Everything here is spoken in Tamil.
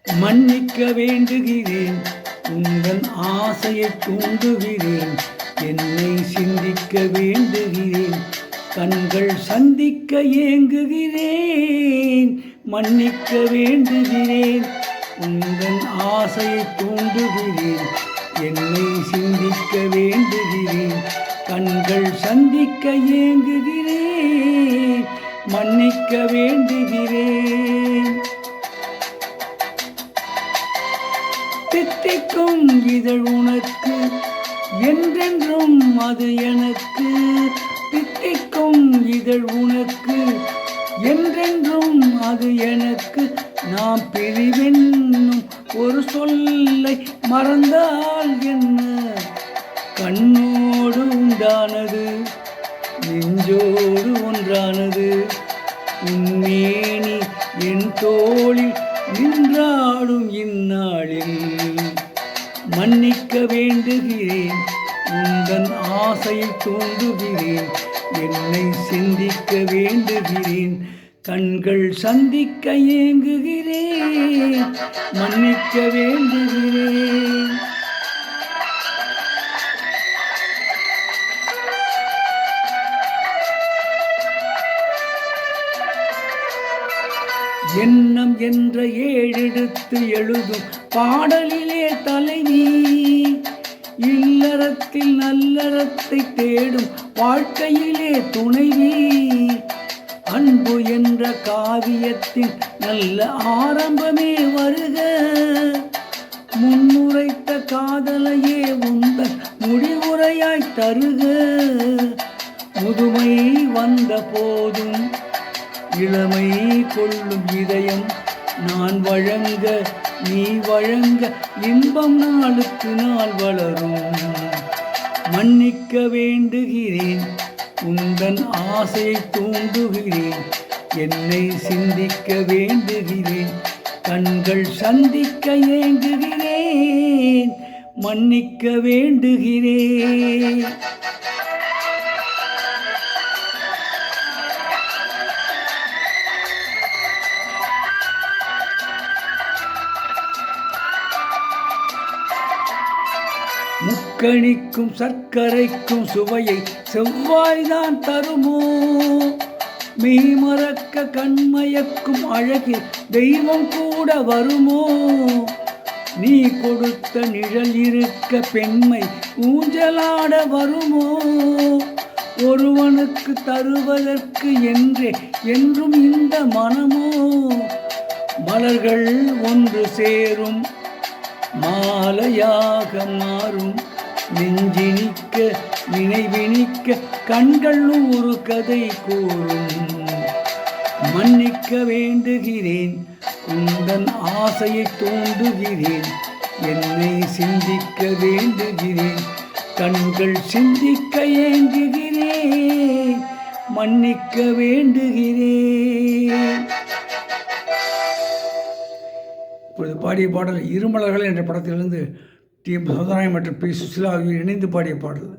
மன்னிக்க வேண்டுகிறேன், உங்கள் ஆசையை தூண்டுகிறேன், என்னை சிந்திக்க வேண்டுகிறேன், கண்கள் சந்திக்க ஏங்குகிறேன். மன்னிக்க வேண்டுகிறேன், உங்கள் ஆசையை தூண்டுகிறேன், என்னை சிந்திக்க வேண்டுகிறேன், கண்கள் சந்திக்க ஏங்குகிறேன். மன்னிக்க வேண்டுகிறேன். தித்திக்கும் இதழ் உனக்கு, என்றென்றும் அது எனக்கு. தித்திக்கும் இதழ் உனக்கு, என்றென்றும் அது எனக்கு. நாம் பிரிவென்னும் ஒரு சொல்லை மறந்தால் என்ன? கண்ணோடு உண்டானது, நெஞ்சோடு ஒன்றானது. உன்மேனி என் தோளில் நின்றாடும் இந்நாளில். மன்னிக்க வேண்டுகிறேன், உங்கள் ஆசையை தூண்டுகிறேன், என்னை சிந்திக்க வேண்டுகிறேன், கண்கள் சந்திக்க ஏங்குகிறேன். மன்னிக்க வேண்டுகிறேன். எண்ணம் என்ற ஏழெடுத்து எழுதும் பாடலிலே தலைவி, இல்லறத்தில் நல்லறத்தை தேடும் வாழ்க்கையிலே துணைவி. அன்பு என்ற காவியத்தின் நல்ல ஆரம்பமே வருக, முன்னுரைத்த காதலையே உந்தன் முடிவுரையாய் தருக. முதுமை வந்த போதும் இளமை கொள்ளும் இதயம் நான் வழங்க நீ வழங்க, இன்பம் நாளுக்கு நாள் வளரும். மன்னிக்க வேண்டுகிறேன், உந்தன் ஆசையை தூண்டுகிறேன், என்னை சிந்திக்க வேண்டுகிறேன், கண்கள் சந்திக்க ஏங்குகிறேன். மன்னிக்க வேண்டுகிறேன். முக்கணிக்கும் சர்க்கரைக்கும் சுவையை செவ்வாய்தான் தருமோ? மெய்மறக்க கண்மயக்கும் அழகில் தெய்வம் கூட வருமோ? நீ கொடுத்த நிழல் இருக்க பெண்மை ஊஞ்சலாட வருமோ? ஒருவனுக்கு தருவதற்கு என்றே என்றும் இந்த மனமோ? மலர்கள் ஒன்று சேரும் மாலையாக மாறும், நெஞ்சினிக்க நினைவினிக்க கண்கள் ஒரு கதை கூறும். மன்னிக்க வேண்டுகிறேன், உந்தன் ஆசையை தூண்டுகிறேன், என்னை சிந்திக்க வேண்டுகிறேன், கண்கள் சிந்திக்க ஏங்குகிறேன். மன்னிக்க வேண்டுகிறேன். இப்பொழுது பாடிய பாடல் இருமலர்கள் என்ற படத்திலிருந்து டி. சௌந்தரராஜன் மற்றும் பி. சுசிலா ஆகியோர் இணைந்து பாடிய பாடல்.